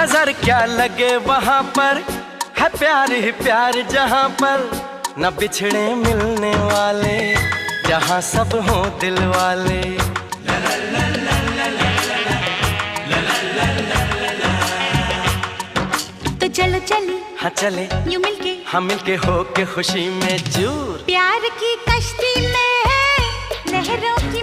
नजर क्या लगे वहाँ पर, है प्यार ही प्यार जहाँ पर न बिछड़े मिलने वाले, जहाँ सब हों दिल वाले। तो चलो चले, हाँ चले यूं मिलके, हम मिलके हो के खुशी में चूर। प्यार की कश्ती में लहरों की